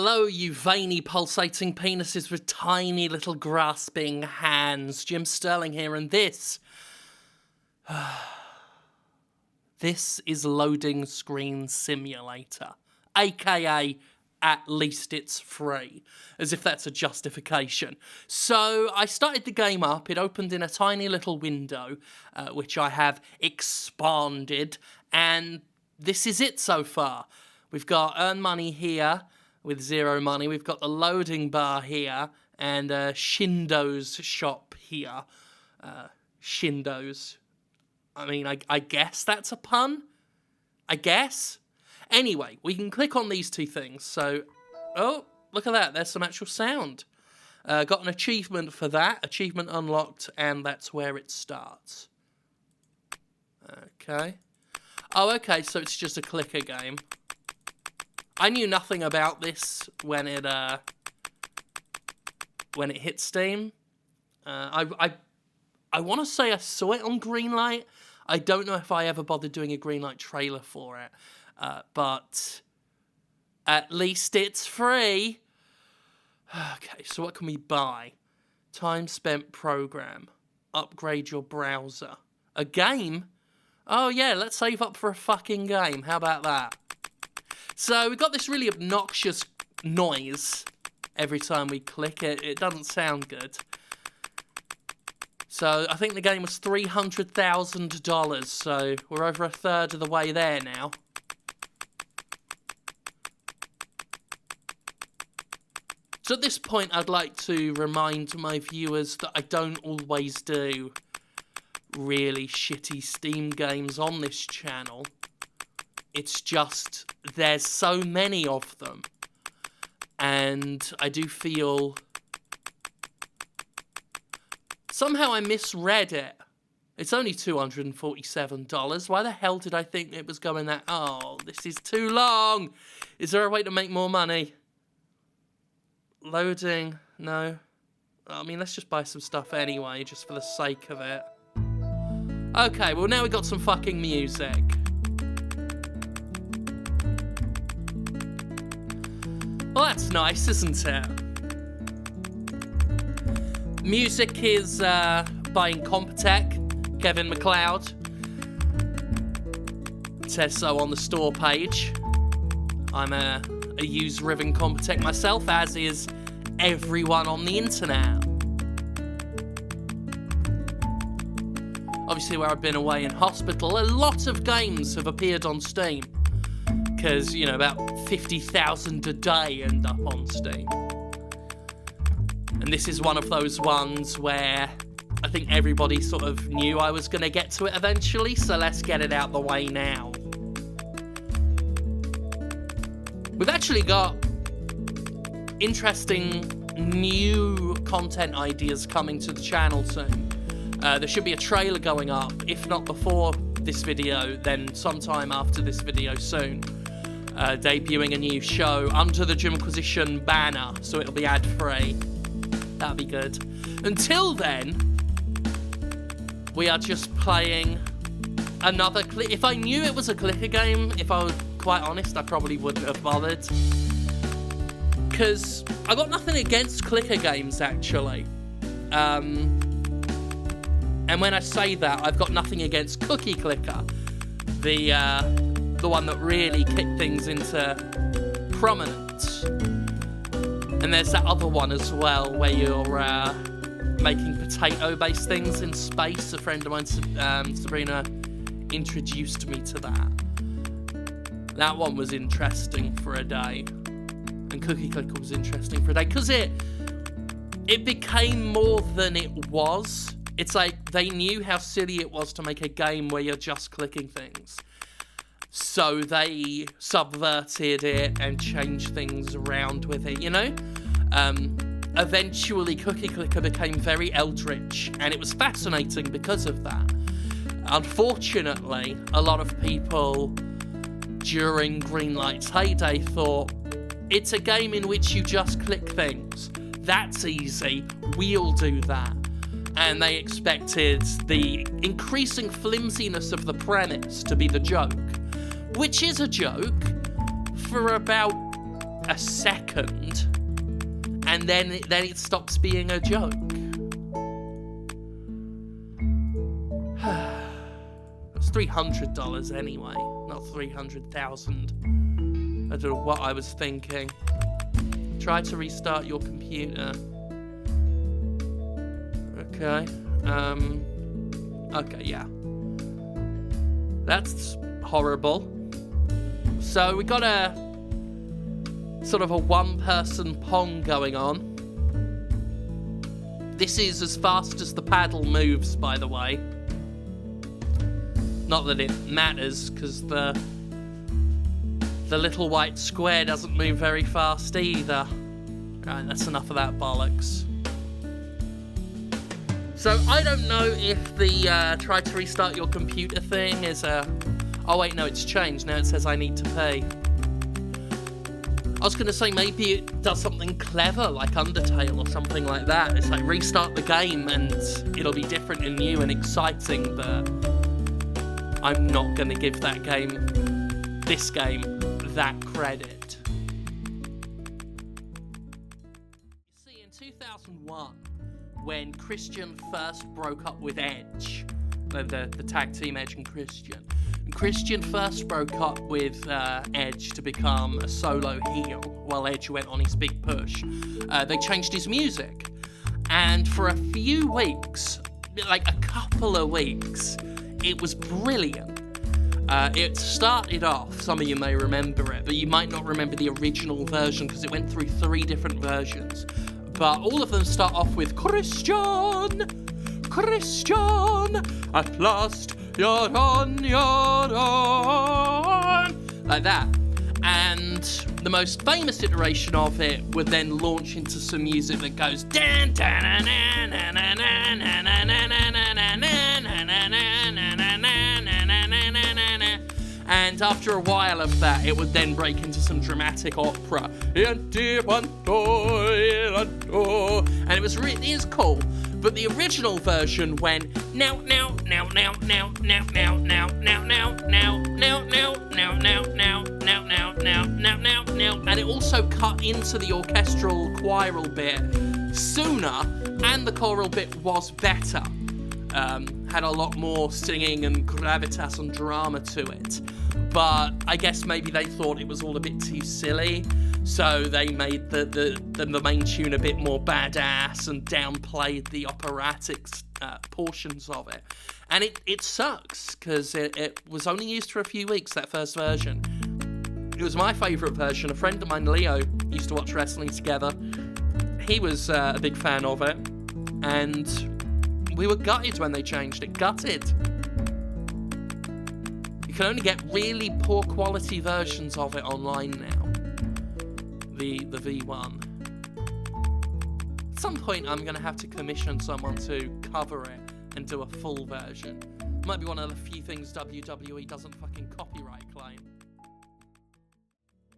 Hello, you veiny, pulsating penises with tiny little grasping hands. Jim Sterling here, and this is Loading Screen Simulator, aka At Least It's Free, as if that's a justification. So I started the game up, it opened in a tiny little window, which I have expanded, and this is it so far. We've got earn money here with 0 money, we've got the loading bar here, and Shindo's shop here. Shindo's. I mean, I guess that's a pun? I guess? Anyway, we can click on these two things. So, oh, look at that. There's some actual sound. Got an achievement for that. Achievement unlocked, and that's where it starts. Okay. Oh, okay, so it's just a clicker game. I knew nothing about this when it hit Steam. I want to say I saw it on Greenlight. I don't know if I ever bothered doing a Greenlight trailer for it. But at least it's free. Okay, so what can we buy? Time spent program. Upgrade your browser. A game? Oh yeah, let's save up for a fucking game. How about that? So we've got this really obnoxious noise every time we click it. It doesn't sound good. So I think the game was $300,000, so we're over a third of the way there now. So at this point, I'd like to remind my viewers that I don't always do really shitty Steam games on this channel. It's just, there's so many of them. And I do feel... Somehow I misread it. It's only $247. Why the hell did I think it was going that... Oh, this is too long. Is there a way to make more money? Loading, no. I mean, let's just buy some stuff anyway, just for the sake of it. Okay, well now we got some fucking music. Well, that's nice, isn't it? Music is by Incompetech, Kevin MacLeod. It says so on the store page. I'm a user of Incompetech myself, as is everyone on the internet. Obviously, where I've been away in hospital, a lot of games have appeared on Steam. Because, you know, about 50,000 a day end up on Steam. And this is one of those ones where I think everybody sort of knew I was going to get to it eventually, so let's get it out the way now. We've actually got interesting new content ideas coming to the channel soon. There should be a trailer going up, if not before this video, then sometime after this video soon. Debuting a new show under the Jimquisition banner, so it'll be ad-free. That'll be good. Until then, we are just playing another click. If I knew it was a clicker game, if I was quite honest, I probably wouldn't have bothered. Because I got nothing against clicker games, actually. And when I say that, I've got nothing against Cookie Clicker. The one that really kicked things into prominence. And there's that other one as well, where you're making potato-based things in space. A friend of mine, Sabrina, introduced me to that. That one was interesting for a day. And Cookie Clicker was interesting for a day. Because it became more than it was. It's like they knew how silly it was to make a game where you're just clicking things. So they subverted it and changed things around with it, you know? Eventually, Cookie Clicker became very eldritch, and it was fascinating because of that. Unfortunately, a lot of people during Greenlight's heyday thought, it's a game in which you just click things. That's easy, we'll do that. And they expected the increasing flimsiness of the premise to be the joke. Which is a joke for about a second, and then it stops being a joke. It's $300 anyway, not 300,000. I don't know what I was thinking. Try to restart your computer. Okay. Okay, yeah. That's horrible. So we got a sort of a one-person pong going on. This is as fast as the paddle moves, by the way. Not that it matters, because the little white square doesn't move very fast either. Right, that's enough of that bollocks. So I don't know if the try to restart your computer thing is a... Oh wait, no, it's changed. Now it says I need to pay. I was going to say maybe it does something clever like Undertale or something like that. It's like restart the game and it'll be different and new and exciting, but I'm not going to give that game, this game, that credit. You see, in 2001, when Christian first broke up with Edge, the tag team Edge and Christian first broke up with Edge to become a solo heel while Edge went on his big push. They changed his music, and for a few weeks, like a couple of weeks, it was brilliant. It started off, some of you may remember it, but you might not remember the original version because it went through 3 different versions. But all of them start off with Christian, at last you're on your own, like that. And the most famous iteration of it would then launch into some music that goes dan dan na na na na na na na na na na na na. And after a while of that, it would then break into some dramatic opera. And it was really cool. But the original version went now, and it also cut into the orchestral choral bit sooner, and the choral bit was better. Had a lot more singing and gravitas and drama to it. But I guess maybe they thought it was all a bit too silly, so they made the main tune a bit more badass and downplayed the operatic portions of it. And it sucks, because it was only used for a few weeks, that first version. It was my favourite version. A friend of mine, Leo, used to watch wrestling together. He was a big fan of it, and we were gutted when they changed it. Gutted. You can only get really poor quality versions of it online now. The V1. At some point, I'm going to have to commission someone to cover it and do a full version. Might be one of the few things WWE doesn't fucking copyright claim.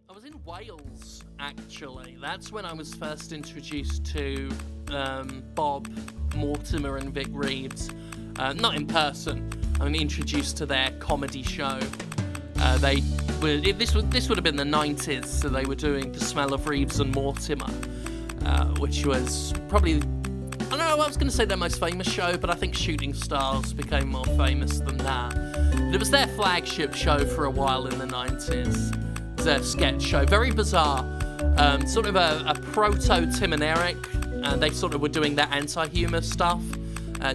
I was in Wales, actually. That's when I was first introduced to Bob Mortimer and Vic Reeves. Not in person. I mean, introduced to their comedy show. This would have been the 90s, so they were doing The Smell of Reeves and Mortimer, which was probably, I don't know, I was going to say their most famous show, but I think Shooting Stars became more famous than that. But it was their flagship show for a while in the 90s. It was a sketch show, very bizarre, sort of a proto-Tim and Eric. They sort of were doing that anti-humour stuff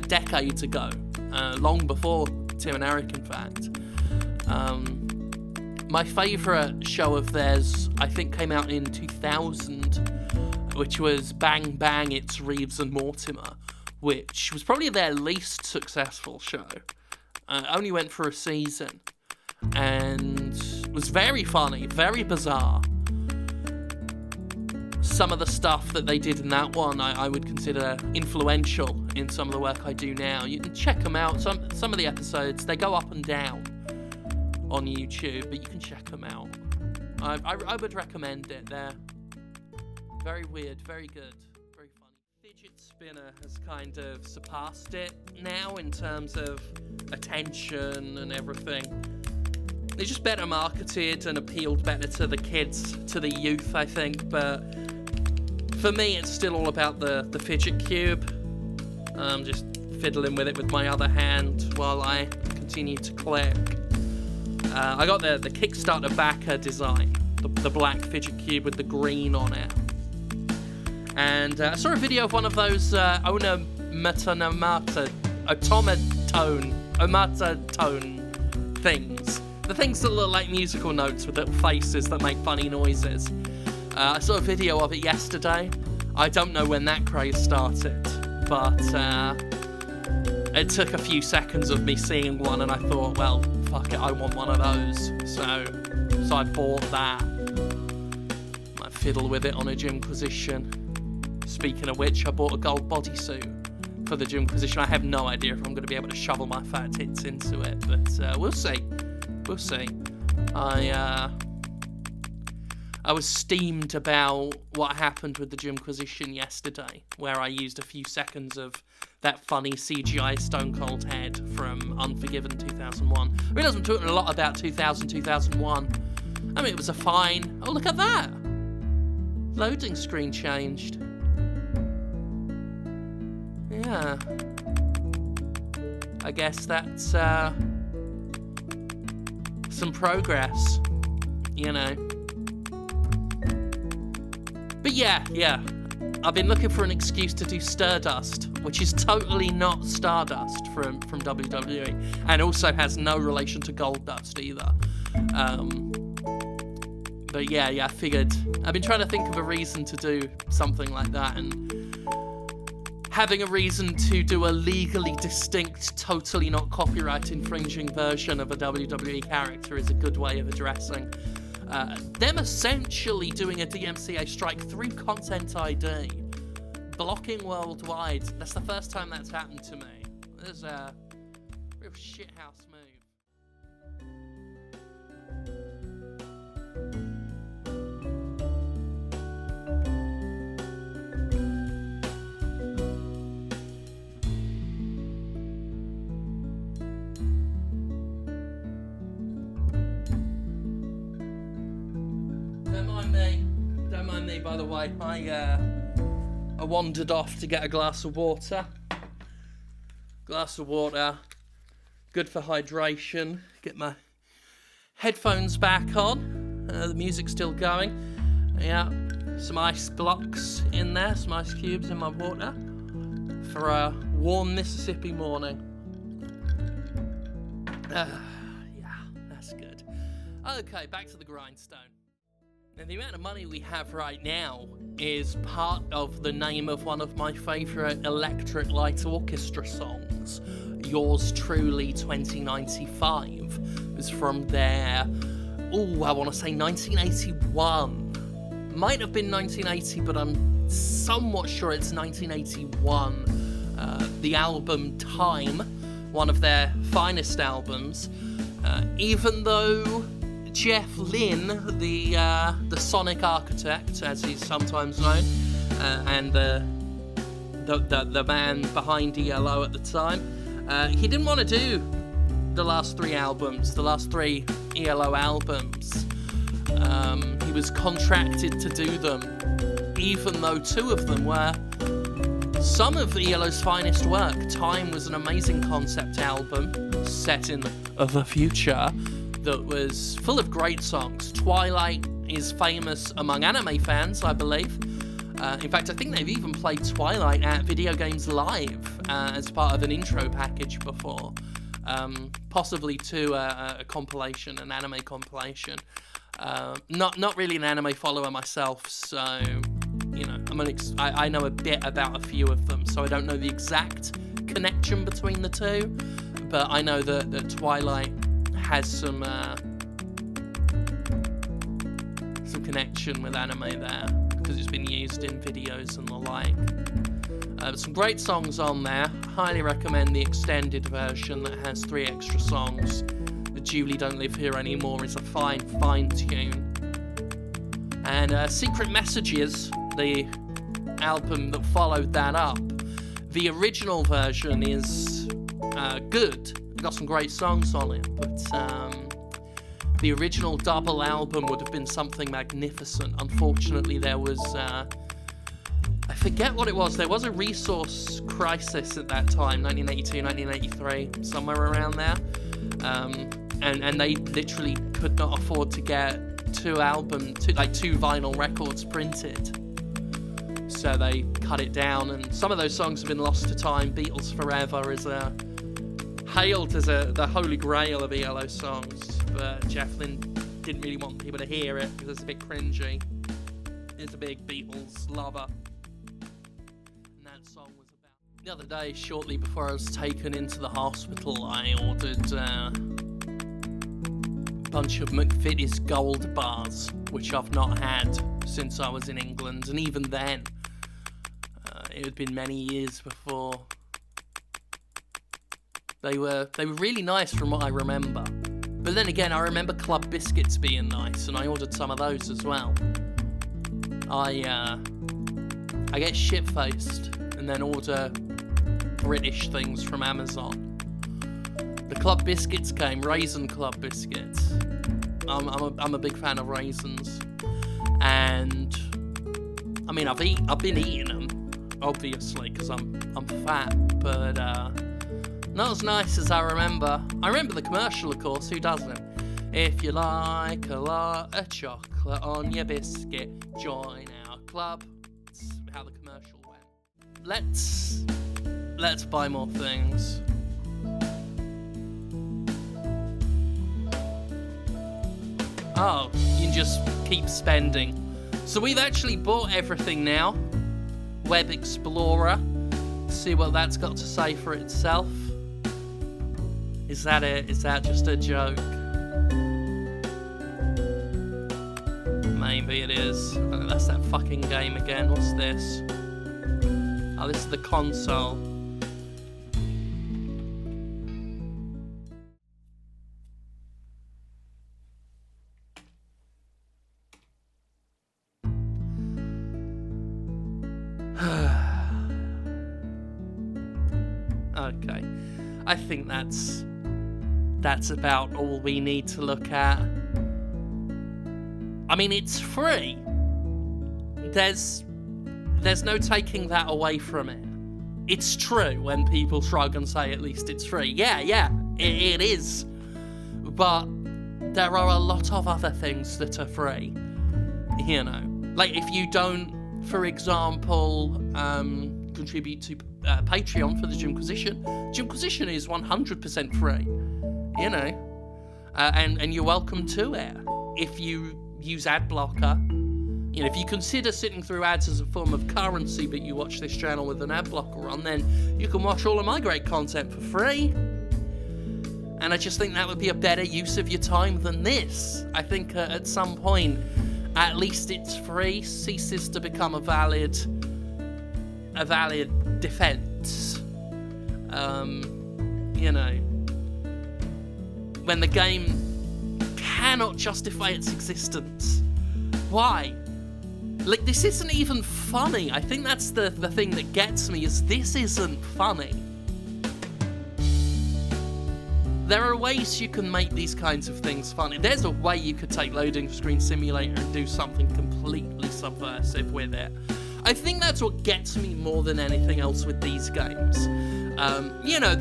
decades ago, long before Tim and Eric, in fact. My favourite show of theirs, I think, came out in 2000, which was Bang Bang, It's Reeves and Mortimer, which was probably their least successful show. Only went for a season, and was very funny, very bizarre. Some of the stuff that they did in that one I would consider influential in some of the work I do now. You can check them out. Some of the episodes, they go up and down on YouTube, but you can check them out. I would recommend it. They're very weird, very good, very funny. Fidget Spinner has kind of surpassed it now in terms of attention and everything. It's just better marketed and appealed better to the kids, to the youth, I think. But for me, it's still all about the fidget cube. I'm just fiddling with it with my other hand while I continue to click. I got the Kickstarter backer design, the black fidget cube with the green on it. And I saw a video of one of those automatone things. The things that look like musical notes with little faces that make funny noises. I saw a video of it yesterday. I don't know when that craze started, but it took a few seconds of me seeing one and I thought, well, fuck it, I want one of those. So I bought that. I fiddle with it on a Gymquisition. Speaking of which, I bought a gold bodysuit for the Gymquisition. I have no idea if I'm going to be able to shovel my fat tits into it, but we'll see. We'll see. I was steamed about what happened with the Gymquisition yesterday, where I used a few seconds of that funny CGI Stone Cold head from Unforgiven 2001. I realised I'm talking a lot about 2001. I mean, it was a fine... Oh, look at that! Loading screen changed. Yeah. I guess that's some progress, you know. But yeah. I've been looking for an excuse to do Stardust, which is totally not Stardust from WWE, and also has no relation to Goldust either. But yeah, I figured I've been trying to think of a reason to do something like that, and having a reason to do a legally distinct, totally not copyright infringing version of a WWE character is a good way of addressing them essentially doing a DMCA strike through Content ID, blocking worldwide. That's the first time that's happened to me. There's a real shithouse move. Don't mind me, by the way. I wandered off to get a glass of water. Glass of water, good for hydration. Get my headphones back on. The music's still going. Yeah, some ice blocks in there, some ice cubes in my water for a warm Mississippi morning. Yeah, that's good. Okay, back to the grindstone. Now, the amount of money we have right now is part of the name of one of my favourite Electric Light Orchestra songs, Yours Truly 2095. It was from their, I want to say 1981. Might have been 1980, but I'm somewhat sure it's 1981. The album Time, one of their finest albums, even though Jeff Lynne, the Sonic Architect, as he's sometimes known, and the man behind ELO at the time, he didn't want to do the last three ELO albums. He was contracted to do them, even though two of them were some of ELO's finest work. Time was an amazing concept album set in the future that was full of great songs. Twilight is famous among anime fans, I believe. In fact, I think they've even played Twilight at Video Games Live as part of an intro package before. Possibly to a compilation, an anime compilation. Not really an anime follower myself, so you know, I know a bit about a few of them, so I don't know the exact connection between the two, but I know that Twilight has some connection with anime there, because it's been used in videos and the like. Some great songs on there. Highly recommend the extended version that has 3 extra songs. The Julie Don't Live Here Anymore is a fine tune. And Secret Messages, the album that followed that up, the original version is good. Got some great songs on it, but The original double album would have been something magnificent. Unfortunately, there was, I forget what it was. There was a resource crisis at that time, 1982, 1983, somewhere around there. And they literally could not afford to get two vinyl records printed. So they cut it down, and some of those songs have been lost to time. Beatles Forever is hailed as the holy grail of ELO songs, but Jeff Lynne didn't really want people to hear it because it's a bit cringy. He's a big Beatles lover, and that song was about... The other day, shortly before I was taken into the hospital, I ordered a bunch of McVitie's Gold bars, which I've not had since I was in England, and even then, it had been many years before. They were really nice from what I remember. But then again, I remember Club Biscuits being nice, and I ordered some of those as well. I get shit-faced and then order British things from Amazon. The Club Biscuits came, Raisin Club Biscuits. I'm a big fan of raisins, and I mean I've been eating them, obviously, because I'm fat, but not as nice as I remember. I remember the commercial, of course. Who doesn't? If you like a lot of chocolate on your biscuit, join our club. That's how the commercial went. Let's buy more things. Oh, you can just keep spending. So we've actually bought everything now. Web Explorer. See what that's got to say for itself. Is that it? Is that just a joke? Maybe it is. Oh, that's that fucking game again. What's this? Oh, this is the console. Okay, I think that's about all we need to look at. I mean, it's free. There's no taking that away from it. It's true when people shrug and say at least it's free. Yeah, it is. But there are a lot of other things that are free. You know, like if you don't, for example, contribute to Patreon for the Jimquisition. Jimquisition is 100% free, you know, and you're welcome to it. If you use ad blocker, you know, if you consider sitting through ads as a form of currency, but you watch this channel with an ad blocker on, then you can watch all of my great content for free. And I just think that would be a better use of your time than this. I think at some point, at least it's free ceases to become a valid defense. You know, when the game cannot justify its existence. Why? Like, this isn't even funny. I think that's the thing that gets me, is this isn't funny. There are ways you can make these kinds of things funny. There's a way you could take Loading Screen Simulator and do something completely subversive with it. I think that's what gets me more than anything else with these games. You know,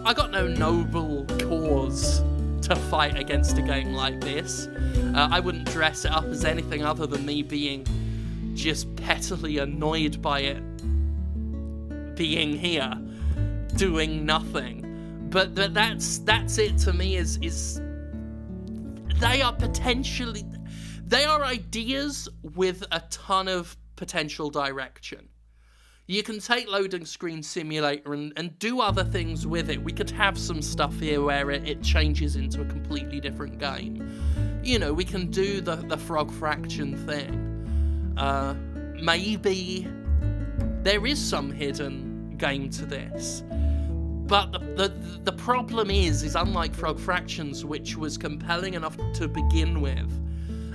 I got no noble cause to fight against a game like this. I wouldn't dress it up as anything other than me being just pettily annoyed by it being here, doing nothing. But that's it to me, is they are ideas with a ton of potential direction. You can take Loading Screen Simulator and do other things with it. We could have some stuff here where it changes into a completely different game. You know, we can do the Frog Fraction thing. Maybe there is some hidden game to this. But the problem is unlike Frog Fractions, which was compelling enough to begin with,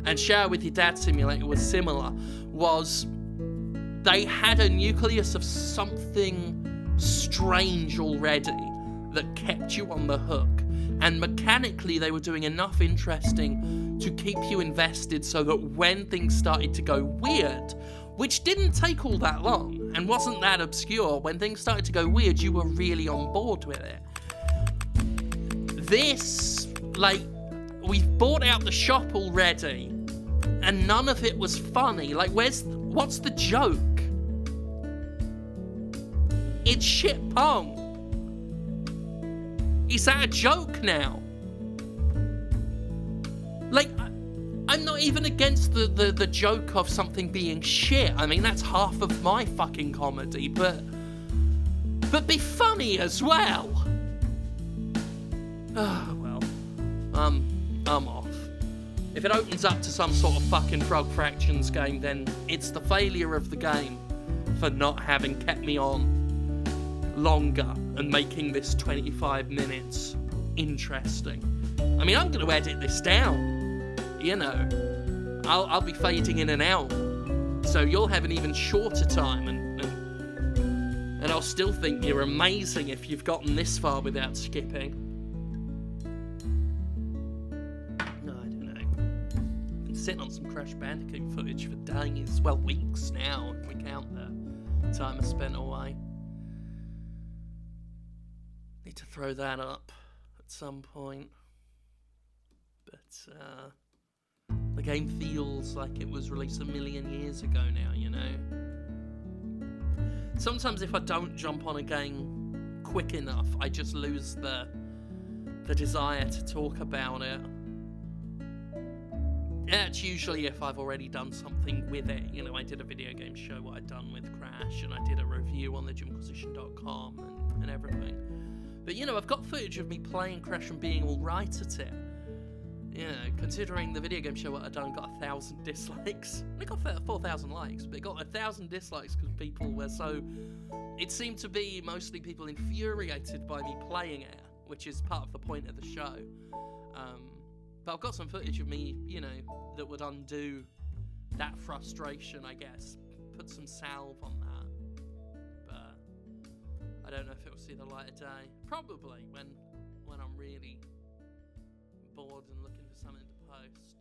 and Share With Your Dad Simulator was similar, was they had a nucleus of something strange already that kept you on the hook. And mechanically, they were doing enough interesting to keep you invested so that when things started to go weird, which didn't take all that long and wasn't that obscure, when things started to go weird, you were really on board with it. This, like, we've bought out the shop already, and none of it was funny. Like, what's the joke? It's shit pong. Is that a joke now? Like, I'm not even against the joke of something being shit. I mean, that's half of my fucking comedy, but be funny as well. Oh, well, I'm off. If it opens up to some sort of fucking Frog Fractions game, then it's the failure of the game for not having kept me on longer and making this 25 minutes interesting. I mean, I'm going to edit this down, you know. I'll be fading in and out, so you'll have an even shorter time, and I'll still think you're amazing if you've gotten this far without skipping. No, I don't know. Been sitting on some Crash Bandicoot footage for days, well, weeks now, if we count the time I spent away. Need to throw that up at some point, but the game feels like it was released a million years ago now, you know. Sometimes if I don't jump on a game quick enough, I just lose the desire to talk about it. That's usually if I've already done something with it. You know, I did a video game show, what I'd done with Crash, and I did a review on thejimquisition.com and everything. But, you know, I've got footage of me playing Crash and being all right at it. You know, considering the video game show what I'd done got 1,000 dislikes. It got 4,000 likes, but it got 1,000 dislikes because people were so... It seemed to be mostly people infuriated by me playing it, which is part of the point of the show. But I've got some footage of me, you know, that would undo that frustration, I guess. Put some salve on that. But I don't know if it will see the light of day. Probably when I'm really bored and looking for something to post.